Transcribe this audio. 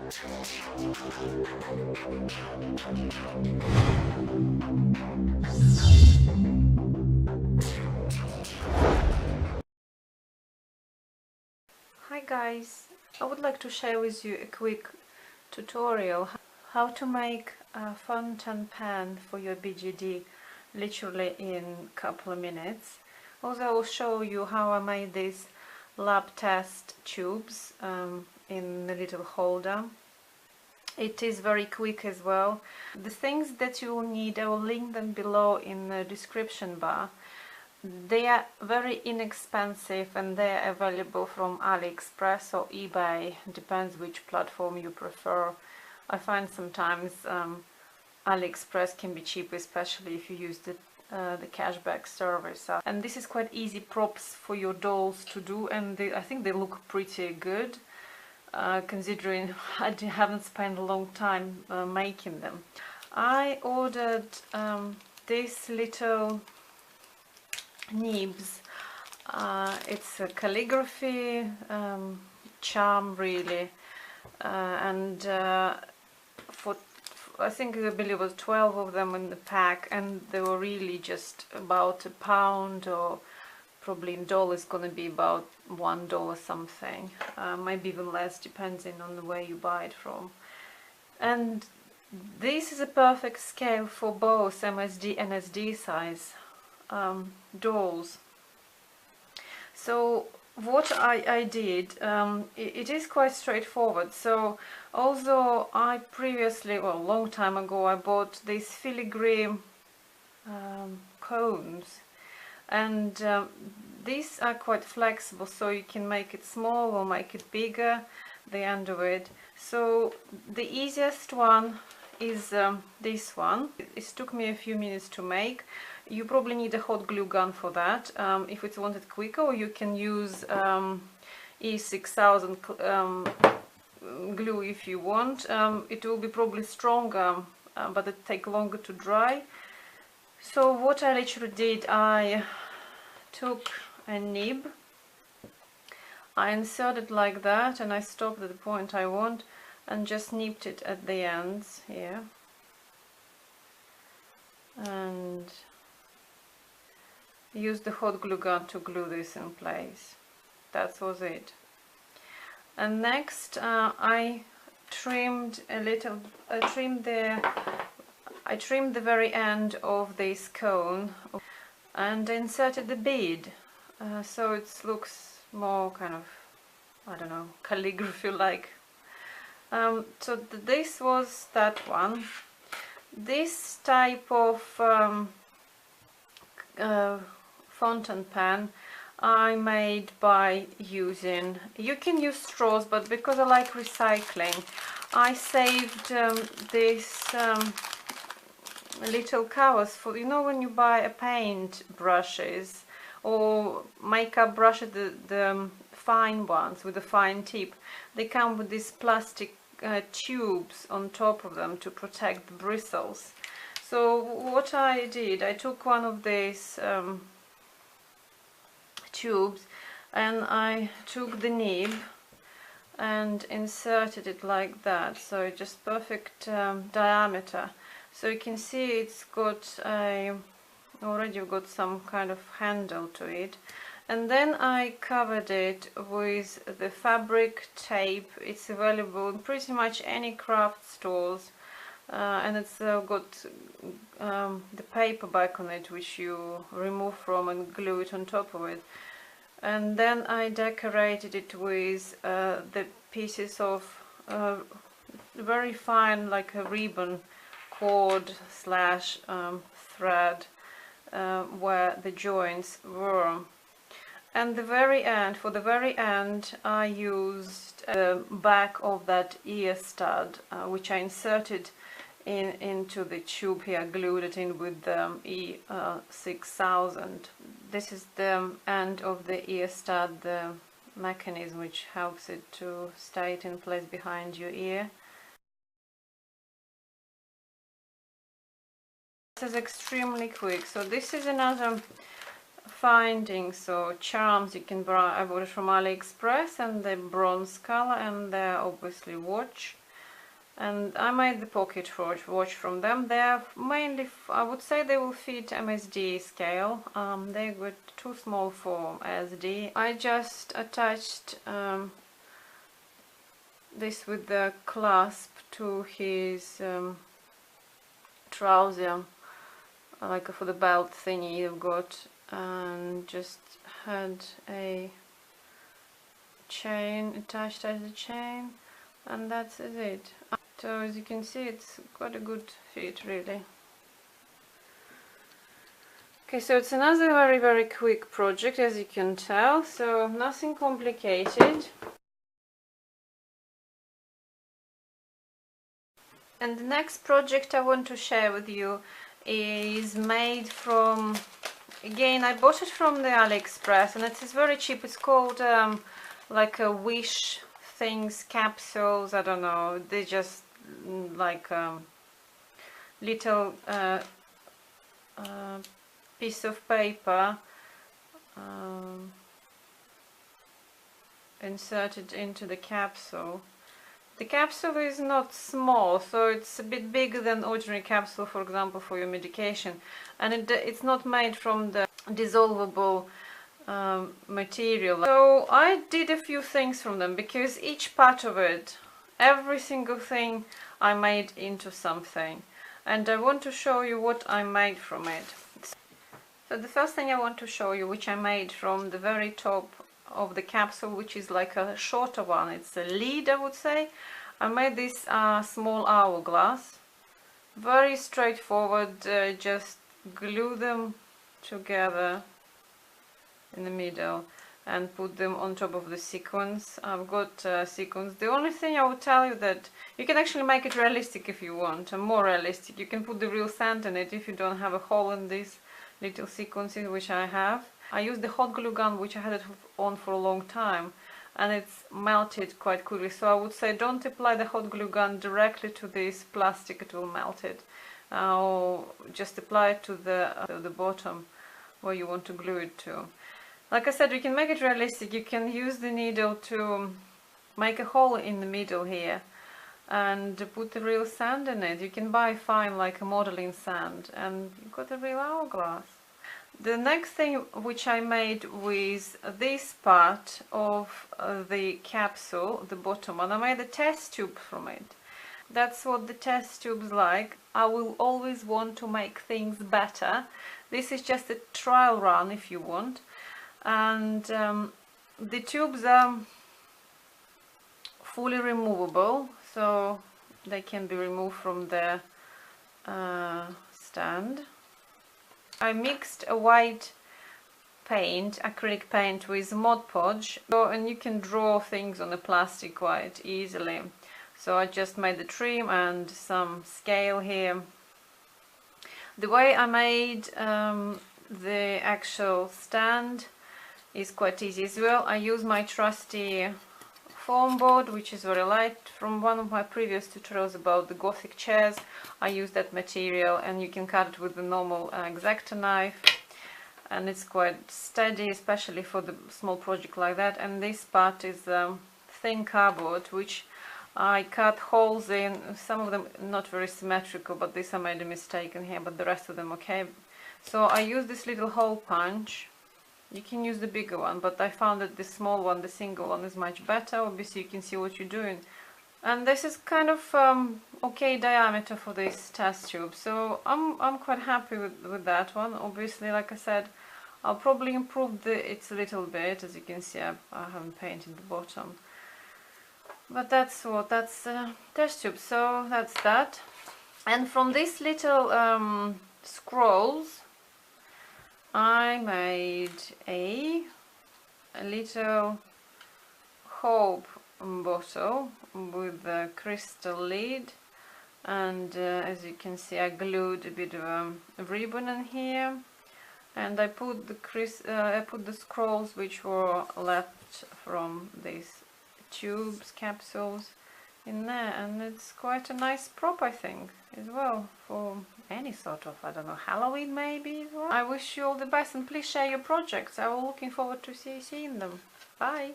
Hi guys, I would like to share with you a quick tutorial how to make a fountain pen for your BJD literally in a couple of minutes. Also, I will show you how I made these lab test tubes in the little holder. It is very quick as well. The things that you will need, I will link them below in the description bar. They are very inexpensive and they are available from AliExpress or eBay, depends which platform you prefer. I find sometimes AliExpress can be cheap, especially if you use the cashback service. And this is quite easy props for your dolls to do, and I think they look pretty good, considering I haven't spent a long time making them. I ordered this little nibs. It's a calligraphy charm really, and for I think I believe it was 12 of them in the pack, and they were really just about £1, or probably in dollars gonna be about $1 something, maybe even less depending on the way you buy it from. And this is a perfect scale for both MSD and SD size dolls. So what I did, it is quite straightforward. So although I previously, well, a long time ago, I bought these Filigree cones, and these are quite flexible, so you can make it small or make it bigger, the end of it. So the easiest one is this one. It took me a few minutes to make. You probably need a hot glue gun for that, if it's wanted quicker, or you can use E6000 glue if you want. It will be probably stronger, but it takes longer to dry. So what I literally did, I took a nib, I inserted like that, and I stopped at the point I want and just nipped it at the ends here, and use the hot glue gun to glue this in place. That was it. And next I trimmed a little, I trimmed the very end of this cone and inserted the bead, so it looks more kind of, I don't know, calligraphy like. So this was that one. This type of fountain pen I made by using, you can use straws, but because I like recycling, I saved this little covers for, you know, when you buy a paint brushes or makeup brushes, the fine ones with a fine tip, they come with these plastic tubes on top of them to protect the bristles. So what I did, I took one of these tubes and I took the nib and inserted it like that, so it's just perfect diameter. So you can see it's got already got some kind of handle to it. And then I covered it with the fabric tape. It's available in pretty much any craft stores, and it's got the paper back on it, which you remove from and glue it on top of it. And then I decorated it with the pieces of very fine, like a ribbon cord slash thread, where the joints were. And the very end, for the very end, I used the back of that ear stud, which I inserted into the tube here, glued it in with the E6000. This is the end of the ear stud, the mechanism which helps it to stay it in place behind your ear. This is extremely quick. So this is another finding. So charms you can buy, I bought it from AliExpress, and the bronze color, and they're obviously watch. and I made the pocket watch from them. They are mainly, I would say they will fit MSD scale. They were too small for SD. I just attached this with the clasp to his trouser, like for the belt thingy you've got, and just had a chain attached as a chain, and that's it. So as you can see, it's quite a good fit really. Okay, so it's another very quick project, as you can tell, so nothing complicated. And the next project I want to share with you is made from, again, I bought it from the AliExpress, and it is very cheap. It's called like a Wish things, capsules, I don't know, they just like little piece of paper inserted into the capsule. The capsule is not small, so it's a bit bigger than ordinary capsule, for example, for your medication, and it's not made from the dissolvable material. So I did a few things from them, because each part of it, every single thing I made into something, and I want to show you what I made from it. So the first thing I want to show you, which I made from the very top of the capsule, which is like a shorter one, it's a lid, I would say. I made this small hourglass, very straightforward, just glue them together in the middle and put them on top of the sequins. I've got sequins. The only thing I would tell you that you can actually make it realistic if you want, and more realistic. You can put the real sand in it if you don't have a hole in these little sequences, which I have. I used the hot glue gun, which I had it on for a long time, and it's melted quite quickly. So I would say don't apply the hot glue gun directly to this plastic, it will melt it. Or just apply it to the bottom where you want to glue it to. Like I said, you can make it realistic. You can use the needle to make a hole in the middle here and put the real sand in it. You can buy fine, like a modeling sand, and you've got a real hourglass. The next thing which I made with this part of the capsule, the bottom one, I made a test tube from it. That's what the test tube's like. I will always want to make things better. This is just a trial run if you want. And the tubes are fully removable, so they can be removed from the stand. I mixed a white paint, acrylic paint, with Mod Podge, and you can draw things on the plastic quite easily. So I just made the trim and some scale here. The way I made the actual stand is quite easy as well. I use my trusty foam board, which is very light, from one of my previous tutorials about the Gothic chairs. I use that material, and you can cut it with the normal X-Acto knife, and it's quite steady, especially for the small project like that. And this part is thin cardboard, which I cut holes in, some of them not very symmetrical, but this I made a mistake in here, but the rest of them okay. So I use this little hole punch. You can use the bigger one, but I found that the small one, the single one, is much better. Obviously you can see what you're doing. And this is kind of okay diameter for this test tube, so I'm quite happy with that one. Obviously, like I said, I'll probably improve it a little bit. As you can see, I haven't painted the bottom. But that's test tube, so that's that. And from these little scrolls, I made a little hope bottle with a crystal lid, and as you can see, I glued a bit of ribbon in here, and I put the scrolls which were left from these tubes, capsules, in there, and it's quite a nice prop, I think, as well, for any sort of, I don't know, Halloween maybe. I wish you all the best, and please share your projects. I'm looking forward to seeing them. Bye!